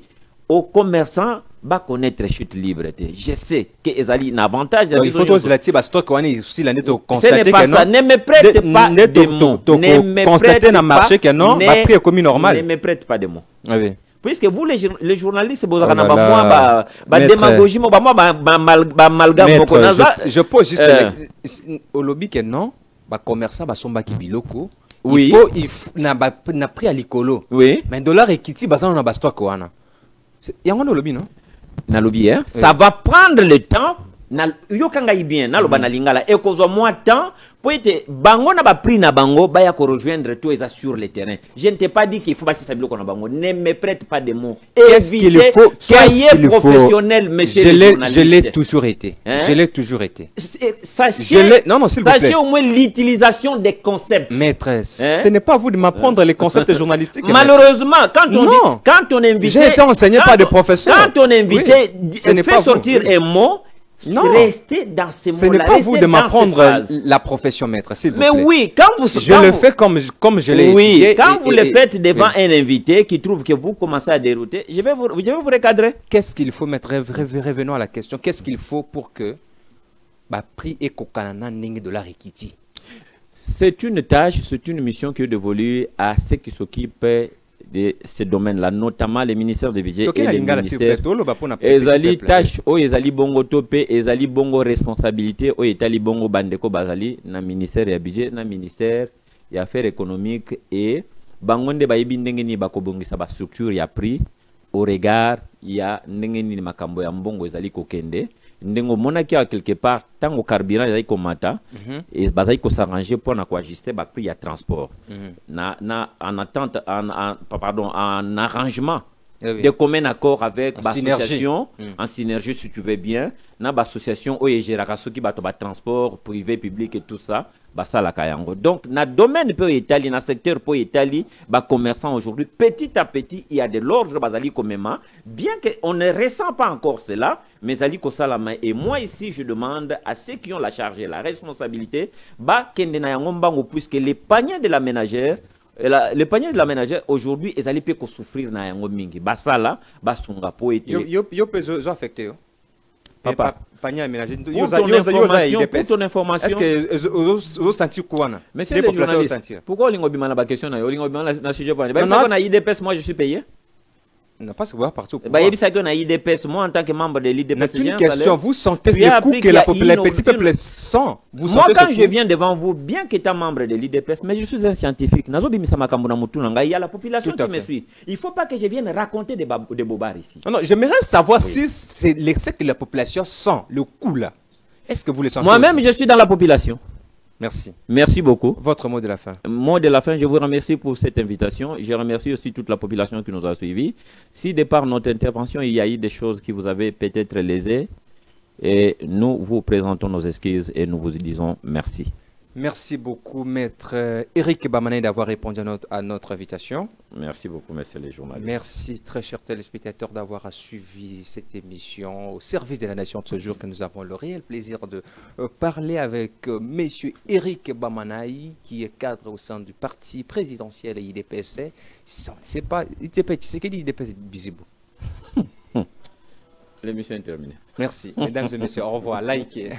aux commerçants ba connaître chute libre. Je sais que ezali un avantage. Il faut aussi la tiba stock wani aussi la neto constater que non. Ce n'est pas ça, ne me prête pas de mots. Ne me constater na marché que non, ba prix comme normal. Ne me prête pas de mots. Oui. Puisque vous les journalistes vous avez ba démagogie ba amalgame moko naza. Je pose juste au lobby que non, ba commerçant ba somba ki biloko. Oui. Il faut na prix à likolo. Oui. Mais dollar ekiti ba na ba stock wana. Yango no lobby non? Na lobby, hein? Ça va prendre le temps. Yo kanga bien na loba na lingala et kozwa moi temps pour être bango na ba prix na bango ba ya ko rejoindre tout ça sur le terrain. Je ne t'ai pas dit qu'il faut passer sabilo ko na bango. Ne me prête pas de mots. Évitez, soyez professionnel, monsieur le journaliste. Je l'ai toujours été. Hein? Je l'ai toujours été. Sachez au moins l'utilisation des concepts. Maîtresse, ce n'est pas à vous de m'apprendre les concepts journalistiques. Malheureusement, quand on invite, j'ai été enseigné par des professeurs. Quand on invite, fait sortir un mot. Non, restez dans ces mots-là. Ce n'est pas vous de m'apprendre la profession, maître, s'il vous plaît. Mais oui, quand vous... Je le fais comme je l'ai étudié. Quand vous le faites devant un invité qui trouve que vous commencez à dérouter, je vais vous recadrer. Qu'est-ce qu'il faut, maître? Revenons à la question. Qu'est-ce qu'il faut pour que prix et kokanana ning de la rikiti? C'est une tâche, c'est une mission qui est dévolue à ceux qui s'occupent de ce domaine-là, notamment les ministères de Vigé et les ministères. Ezali tâche, ezali bongo topé, ezali bongo responsabilité, ezali bongo bandeko bazali na ministère ya budget, na ministère ya affaires économiques, et bangonde bayibi ndenge ni bakobongisa ba structure ya prix au regard ya ndenge ni makambo ya mbongo ezali kokende. Ndengo monaki a quelque part tango carburant ezali komata et bazali ko s'arranger pour na ko ajuster ba prix ya transport en attente en arrangement de commun accord avec l'association, Mm. en synergie si tu veux bien, dans l'association où il y a qui transport privé, public et tout ça, ça la kayango. Donc, dans le domaine pour l'Italie, dans le secteur pour l'Italie, commerçant aujourd'hui, petit à petit, il y a de l'ordre basali communément, bien qu'on ne ressent pas encore cela, mais Ali Kosalama et moi ici, je demande à ceux qui ont la charge et la responsabilité, puisque les paniers de la ménagère, le panier de la ménagère aujourd'hui, ils allaient pas souffrir na yango mingi. Ça là, sunga po été. Yo peso affecté. Papa. Panier aménagé. Pour ton information. Est-ce que vous sentez quoi? Monsieur le journaliste, pourquoi on a la question na na sujet pas? On a IDPS, moi je suis payé. Non, pas se voir partout. Moi, en tant que membre de l'IDPS, j'ai une question. Vous sentez le coup que les petits peuples sentent? Moi, quand je viens devant vous, bien qu'étant membre de l'IDPS, mais je suis un scientifique. Il y a la population qui me suit. Il ne faut pas que je vienne raconter des bobards ici. Non, j'aimerais savoir si c'est l'excès que la population sent, le coup là. Est-ce que vous le sentez? Moi-même, je suis dans la population. Merci. Merci beaucoup. Votre mot de la fin. Mot de la fin, je vous remercie pour cette invitation. Je remercie aussi toute la population qui nous a suivis. Si de par notre intervention, il y a eu des choses qui vous avaient peut-être lésées, et nous vous présentons nos excuses et nous vous disons merci. Merci beaucoup, maître Eric Bamanaï, d'avoir répondu à notre invitation. Merci beaucoup, messieurs les journalistes. Merci, très chers téléspectateurs, d'avoir suivi cette émission au service de la nation de ce jour que nous avons le réel plaisir de parler avec monsieur Eric Bamanaï, qui est cadre au sein du parti présidentiel IDPS. C'est pas IDPS, c'est qui dit IDPS Bizibou. L'émission est terminée. Merci, mesdames et messieurs, au revoir, likez.